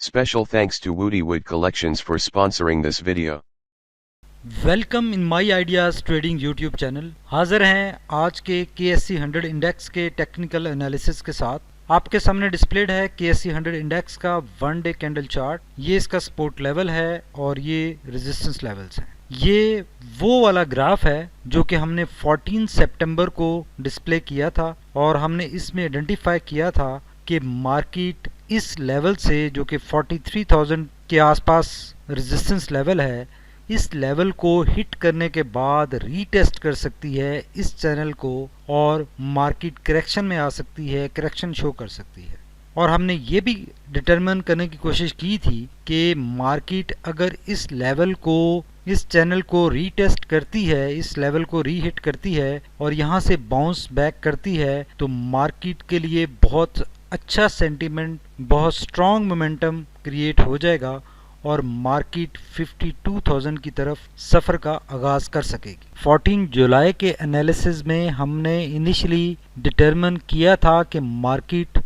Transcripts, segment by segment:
Special thanks to Woody Wood Collections for sponsoring this video. Welcome in my ideas trading YouTube channel. हाजिर हैं आज के KSE 100 index के technical analysis के साथ। आपके सामने डिस्प्लेड है KSE 100 इंडेक्स का 1 डे कैंडल चार्ट। ये इसका सपोर्ट लेवल है और ये रेजिस्टेंस लेवल्स हैं। ये वो वाला ग्राफ है जो कि हमने 14 सितंबर को डिस्प्ले किया था और हमने इसमें आइडेंटिफाई किया था कि मार्केट इस लेवल से जो कि 43,000 के आसपास रेजिस्टेंस लेवल है, इस लेवल को हिट करने के बाद रीटेस्ट कर सकती है इस चैनल को और मार्केट करेक्शन में आ सकती है, करेक्शन शो कर सकती है। और हमने ये भी डिटरमिन करने की कोशिश की थी कि मार्केट अगर इस लेवल को, इस चैनल को रीटेस्ट करती है, इस लेवल को रीहिट करती है और यहाँ से बाउंस बैक करती है तो मार्केट के लिए बहुत अच्छा सेंटीमेंट, बहुत स्ट्रॉन्ग मोमेंटम क्रिएट हो जाएगा और मार्केट 52,000 की तरफ सफ़र का आगाज़ कर सकेगी। 14 जुलाई के एनालिसिस में हमने इनिशियली डिटरमिन किया था कि मार्केट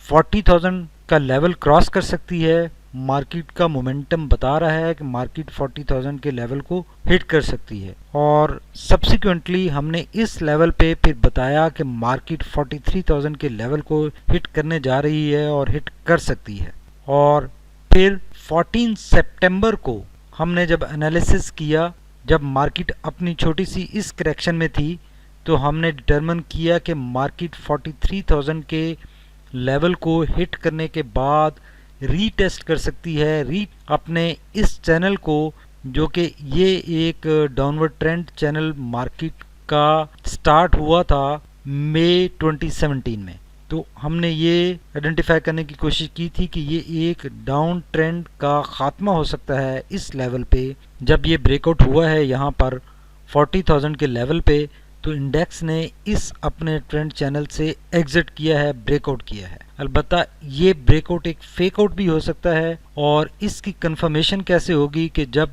40,000 का लेवल क्रॉस कर सकती है। मार्केट का मोमेंटम बता रहा है कि मार्केट 40,000 के लेवल को हिट कर सकती है और सब्सिक्वेंटली हमने इस लेवल पे फिर बताया कि मार्केट 43,000 के लेवल को हिट करने जा रही है और हिट कर सकती है। और फिर 14 सितंबर को हमने जब एनालिसिस किया, जब मार्केट अपनी छोटी सी इस करेक्शन में थी, तो हमने डिटरमिन किया कि मार्केट 43,000 के लेवल को हिट करने के बाद रीटेस्ट कर सकती है अपने इस चैनल को, जो कि ये एक डाउनवर्ड ट्रेंड चैनल मार्केट का स्टार्ट हुआ था मई 2017 में। तो हमने ये आइडेंटिफाई करने की कोशिश की थी कि ये एक डाउन ट्रेंड का खात्मा हो सकता है इस लेवल पे। जब ये ब्रेकआउट हुआ है यहाँ पर 40,000 के लेवल पे, तो इंडेक्स ने इस अपने ट्रेंड चैनल से एग्जिट किया है, ब्रेकआउट किया है। अलबत्ता ये ब्रेकआउट एक फेक आउट भी हो सकता है और इसकी कंफर्मेशन कैसे होगी कि जब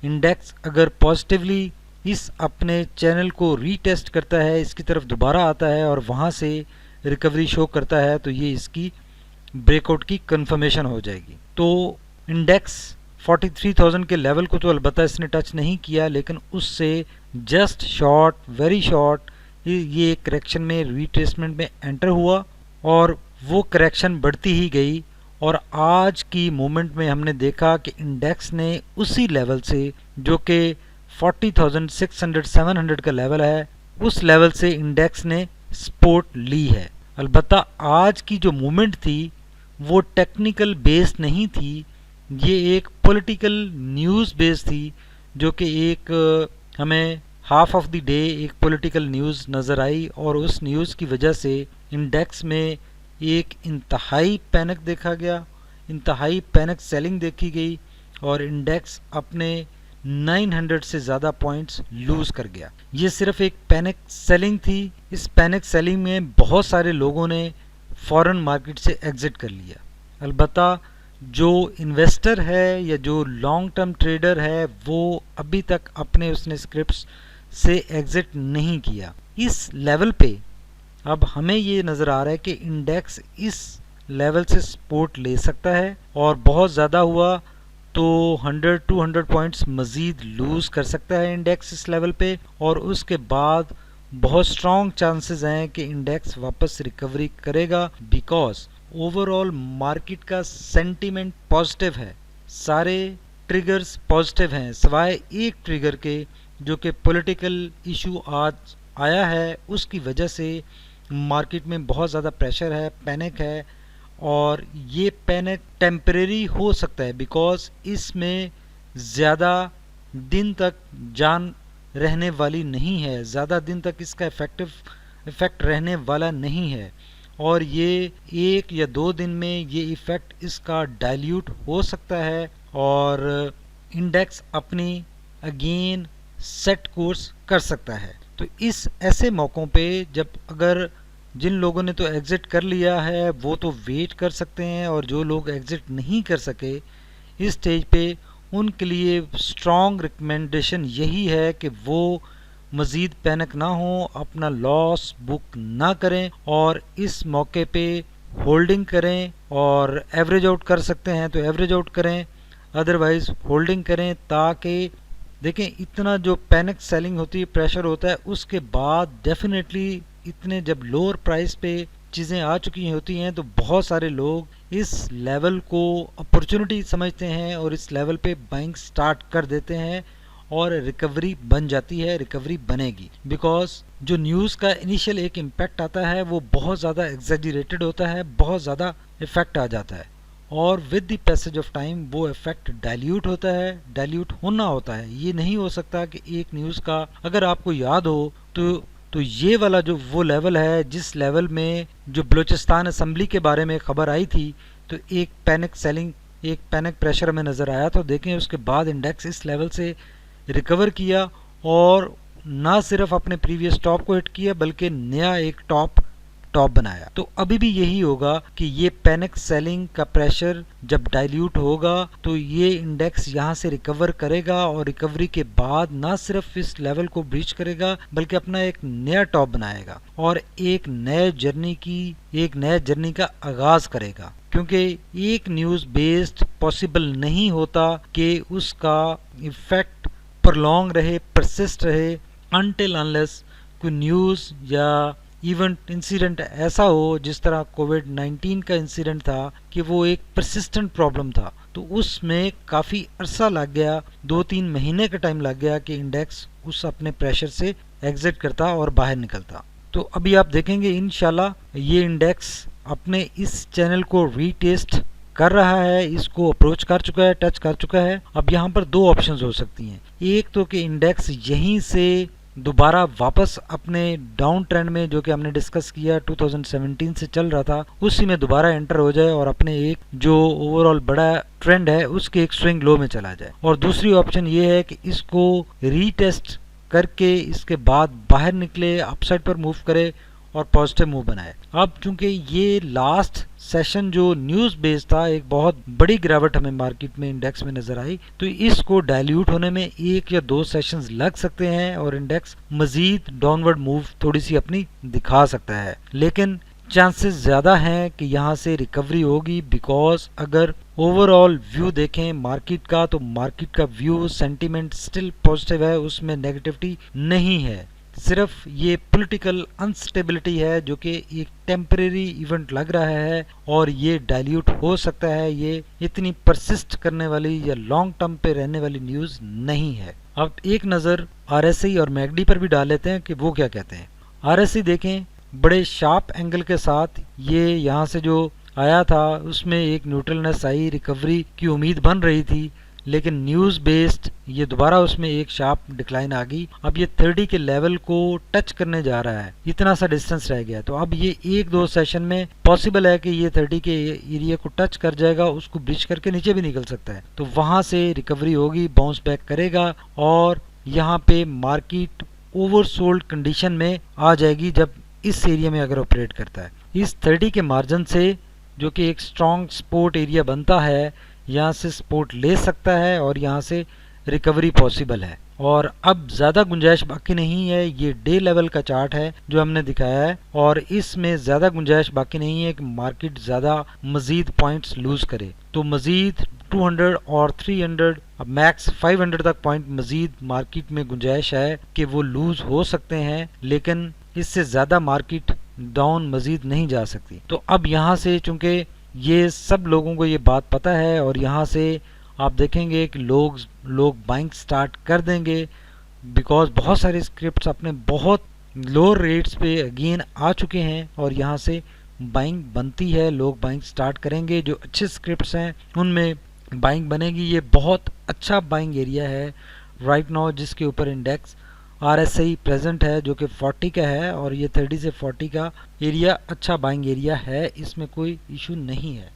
इंडेक्स अगर पॉजिटिवली इस अपने चैनल को रीटेस्ट करता है, इसकी तरफ दोबारा आता है और वहाँ से रिकवरी शो करता है, तो ये इसकी ब्रेकआउट की कंफर्मेशन हो जाएगी। तो इंडेक्स 43,000 के लेवल को तो अलबत्ता इसने टच नहीं किया, लेकिन उससे जस्ट शॉर्ट, वेरी शॉर्ट ये करेक्शन में, रीट्रेसमेंट में एंटर हुआ और वो करेक्शन बढ़ती ही गई। और आज की मूवमेंट में हमने देखा कि इंडेक्स ने उसी लेवल से, जो कि 40,600-700 का लेवल है, उस लेवल से इंडेक्स ने सपोर्ट ली है। अलबत्ता आज की जो मूवमेंट थी वो टेक्निकल बेस्ड नहीं थी, ये एक पॉलिटिकल न्यूज़ बेस्ड थी, जो कि एक हमें हाफ ऑफ द डे एक पॉलिटिकल न्यूज़ नज़र आई और उस न्यूज़ की वजह से इंडेक्स में एक इंतहाई पैनिक देखा गया, इंतहाई पैनिक सेलिंग देखी गई और इंडेक्स अपने 900 से ज़्यादा पॉइंट्स लूज़ कर गया। ये सिर्फ एक पैनिक सेलिंग थी। इस पैनिक सेलिंग में बहुत सारे लोगों ने फॉरेन मार्केट से एग्ज़िट कर लिया। अलबत्ता जो इन्वेस्टर है या जो लॉन्ग टर्म ट्रेडर है, वो अभी तक अपने उसने स्क्रिप्ट्स से एग्ज़िट नहीं किया। इस लेवल पे अब हमें ये नज़र आ रहा है कि इंडेक्स इस लेवल से सपोर्ट ले सकता है और बहुत ज़्यादा हुआ तो 100-200 पॉइंट्स मज़ीद लूज़ कर सकता है इंडेक्स इस लेवल पे और उसके बाद बहुत स्ट्रॉन्ग चांसेस हैं कि इंडेक्स वापस रिकवरी करेगा, बिकॉज ओवरऑल मार्केट का सेंटीमेंट पॉजिटिव है। सारे ट्रिगर्स पॉजिटिव हैं सिवाय एक ट्रिगर के, जो कि पॉलिटिकल इशू आज आया है, उसकी वजह से मार्केट में बहुत ज़्यादा प्रेशर है, पैनिक है और ये पैनिक टेम्परेरी हो सकता है, बिकॉज इसमें ज़्यादा दिन तक जान रहने वाली नहीं है, ज़्यादा दिन तक इसका इफ़ेक्ट रहने वाला नहीं है और ये 1 या 2 दिन में ये इफ़ेक्ट इसका डाइल्यूट हो सकता है और इंडेक्स अपनी अगेन सेट कोर्स कर सकता है। तो इस ऐसे मौक़ों पे जब अगर जिन लोगों ने तो एग्ज़िट कर लिया है वो तो वेट कर सकते हैं और जो लोग एग्ज़िट नहीं कर सके इस स्टेज पे, उनके लिए स्ट्रॉन्ग रिकमेंडेशन यही है कि वो मज़ीद पैनिक ना हो, अपना लॉस बुक ना करें और इस मौके पे होल्डिंग करें और एवरेज आउट कर सकते हैं तो एवरेज आउट करें, अदरवाइज होल्डिंग करें, ताकि देखें इतना जो पैनिक सेलिंग होती है, प्रेशर होता है, उसके बाद डेफिनेटली इतने जब लोअर प्राइस पे चीज़ें आ चुकी होती हैं तो बहुत सारे लोग इस लेवल को अपॉर्चुनिटी समझते हैं और इस लेवल पे बाइंग स्टार्ट कर देते हैं और रिकवरी बन जाती है, रिकवरी बनेगी। बिकॉज जो न्यूज़ का इनिशियल एक इम्पैक्ट आता है वो बहुत ज़्यादा एग्जेजरेटेड होता है, बहुत ज़्यादा इफेक्ट आ जाता है और with the passage of time वो इफेक्ट डाइल्यूट होता है, डाइल्यूट होना होता है। ये नहीं हो सकता कि एक न्यूज़ का, अगर आपको याद हो तो ये वाला जो वो लेवल है जिस लेवल में जो बलूचिस्तान असेंबली के बारे में खबर आई थी तो एक पैनिक सेलिंग, एक पैनिक प्रेशर हमें नज़र आया। तो देखें उसके बाद इंडेक्स इस लेवल से रिकवर किया और ना सिर्फ अपने प्रीवियस टॉप को हिट किया बल्कि नया एक टॉप बनाया। तो अभी भी यही होगा कि ये पैनिक सेलिंग का प्रेशर जब डाइल्यूट होगा तो ये इंडेक्स यहाँ से रिकवर करेगा और रिकवरी के बाद ना सिर्फ इस लेवल को ब्रीच करेगा बल्कि अपना एक नया टॉप बनाएगा और एक नए जर्नी का आगाज करेगा। क्योंकि एक न्यूज़ बेस्ड पॉसिबल नहीं होता कि उसका इफेक्ट प्रलॉन्ग रहे, परसिस्ट रहे, अनटिल अनलेस कोई न्यूज़ या इवेंट इंसिडेंट ऐसा हो जिस तरह कोविड-19 का इंसिडेंट था कि वो एक परसिस्टेंट प्रॉब्लम था। तो उसमें काफ़ी अरसा लग गया, 2-3 महीने का टाइम लग गया कि इंडेक्स उस अपने प्रेशर से एग्जिट करता और बाहर निकलता। तो अभी आप देखेंगे इंशाल्लाह ये इंडेक्स अपने इस चैनल को रीटेस्ट कर रहा है, इसको अप्रोच कर चुका है, टच कर चुका है। अब यहाँ पर दो ऑप्शंस हो सकती हैं, एक तो कि इंडेक्स यहीं से दोबारा वापस अपने डाउन ट्रेंड में, जो कि हमने डिस्कस किया 2017 से चल रहा था, उसी में दोबारा एंटर हो जाए और अपने एक जो ओवरऑल बड़ा ट्रेंड है उसके एक स्विंग लो में चला जाए। और दूसरी ऑप्शन ये है कि इसको रीटेस्ट करके इसके बाद बाहर निकले, अपसाइड पर मूव करे और पॉजिटिव मूव बनाए। अब चूंकि ये लास्ट सेशन जो न्यूज़ बेस्ड था, एक बहुत बड़ी गिरावट हमें मार्केट में इंडेक्स में नजर आई, तो इसको डाइल्यूट होने में 1 या 2 सेशंस लग सकते हैं और इंडेक्स मजीद डाउनवर्ड मूव थोड़ी सी अपनी दिखा सकता है। लेकिन चांसेस ज़्यादा हैं कि यहाँ से रिकवरी होगी, बिकॉज अगर ओवरऑल व्यू देखें मार्केट का तो मार्केट का व्यू सेंटीमेंट स्टिल पॉजिटिव है, उसमें नेगेटिविटी नहीं है। सिर्फ ये पॉलिटिकल अनस्टेबिलिटी है जो कि एक टेम्परेरी इवेंट लग रहा है और ये डाइल्यूट हो सकता है, ये इतनी परसिस्ट करने वाली या लॉन्ग टर्म पे रहने वाली न्यूज़ नहीं है। अब एक नज़र आरएसआई और मैकडी पर भी डाल लेते हैं कि वो क्या कहते हैं। आरएसआई देखें, बड़े शार्प एंगल के साथ ये यहाँ से जो आया था उसमें एक न्यूट्रलनेस आई, रिकवरी की उम्मीद बन रही थी, लेकिन न्यूज़ बेस्ड ये दोबारा उसमें एक शार्प डिक्लाइन आ गई। अब ये 30 के लेवल को टच करने जा रहा है, इतना सा डिस्टेंस रह गया। तो अब ये 1-2 सेशन में पॉसिबल है कि ये 30 के एरिया को टच कर जाएगा, उसको ब्रीच करके नीचे भी निकल सकता है। तो वहां से रिकवरी होगी, बाउंस बैक करेगा और यहाँ पे मार्केट ओवरसोल्ड कंडीशन में आ जाएगी जब इस एरिया में अगर ऑपरेट करता है। इस 30 के मार्जिन से, जो कि एक स्ट्रॉन्ग सपोर्ट एरिया बनता है, यहाँ से सपोर्ट ले सकता है और यहाँ से रिकवरी पॉसिबल है। और अब ज़्यादा गुंजाइश बाकी नहीं है, ये डे लेवल का चार्ट है जो हमने दिखाया है और इसमें ज़्यादा गुंजाइश बाकी नहीं है कि मार्केट ज़्यादा मज़ीद पॉइंट्स लूज़ करे। तो मज़ीद 200 और 300, अब मैक्स 500 तक पॉइंट मज़ीद मार्केट में गुंजाइश है कि वो लूज़ हो सकते हैं, लेकिन इससे ज़्यादा मार्केट डाउन मज़ीद नहीं जा सकती। तो अब यहाँ से चूँकि ये सब लोगों को ये बात पता है और यहाँ से आप देखेंगे कि लोग बाइंग स्टार्ट कर देंगे, बिकॉज बहुत सारे स्क्रिप्ट्स अपने बहुत लो रेट्स पे अगेन आ चुके हैं और यहाँ से बाइंग बनती है, लोग बाइंग स्टार्ट करेंगे। जो अच्छे स्क्रिप्ट्स हैं उनमें बाइंग बनेगी। ये बहुत अच्छा बाइंग एरिया है राइट नाउ, जिसके ऊपर इंडेक्स आरएसआई प्रेजेंट है जो कि 40 का है और ये 30 से 40 का एरिया अच्छा बाइंग एरिया है, इसमें कोई इशू नहीं है।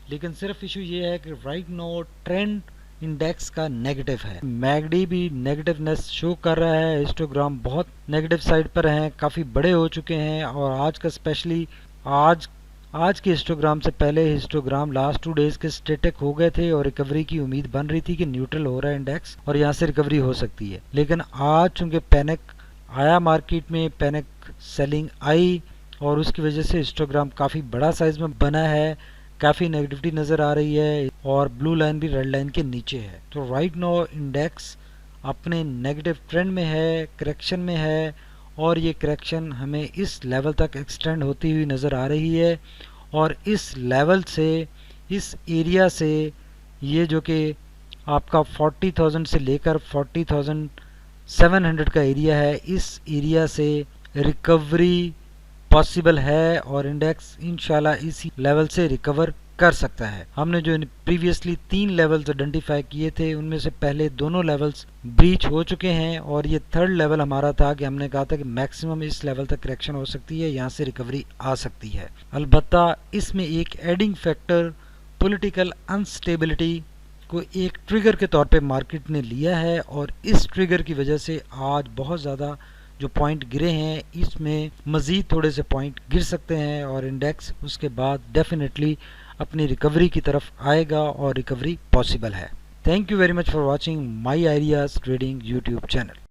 लेकिन सिर्फ इशू ये है कि राइट नाउ ट्रेंड इंडेक्स का नेगेटिव है। मैकडी भी नेगेटिवनेस शो कर रहा है, हिस्टोग्राम बहुत नेगेटिव साइड पर हैं, काफ़ी बड़े हो चुके हैं और आज का स्पेशली आज के हिस्टोग्राम से पहले हिस्टोग्राम लास्ट 2 डेज के स्टेटिक हो गए थे और रिकवरी की उम्मीद बन रही थी कि न्यूट्रल हो रहा है इंडेक्स और यहाँ से रिकवरी हो सकती है। लेकिन आज चूंकि पैनिक आया मार्केट में, पैनिक सेलिंग आई और उसकी वजह से हिस्टोग्राम काफ़ी बड़ा साइज में बना है, काफ़ी नेगेटिविटी नज़र आ रही है और ब्लू लाइन भी रेड लाइन के नीचे है। तो राइट नाउ इंडेक्स अपने नेगेटिव ट्रेंड में है, करेक्शन में है और ये करेक्शन हमें इस लेवल तक एक्सटेंड होती हुई नज़र आ रही है और इस लेवल से, इस एरिया से, ये जो कि आपका 40,000 से लेकर 40,700 का एरिया है, इस एरिया से रिकवरी पॉसिबल है और इंडेक्स इंशाल्लाह इसी लेवल से रिकवर कर सकता है। हमने जो प्रीवियसली 3 लेवल्स आइडेंटिफाई किए थे उनमें से पहले दोनों लेवल्स ब्रीच हो चुके हैं और ये थर्ड लेवल हमारा था कि हमने कहा था कि मैक्सिमम इस लेवल तक करेक्शन हो सकती है, यहाँ से रिकवरी आ सकती है। अलबत्ता इसमें एक एडिंग फैक्टर पॉलिटिकल अनस्टेबिलिटी को एक ट्रिगर के तौर पे मार्केट ने लिया है और इस ट्रिगर की वजह से आज बहुत ज़्यादा जो पॉइंट गिरे हैं इसमें मज़ीद थोड़े से पॉइंट गिर सकते हैं और इंडेक्स उसके बाद डेफिनेटली अपनी रिकवरी की तरफ आएगा और रिकवरी पॉसिबल है। Thank you very much for watching my ideas trading YouTube channel.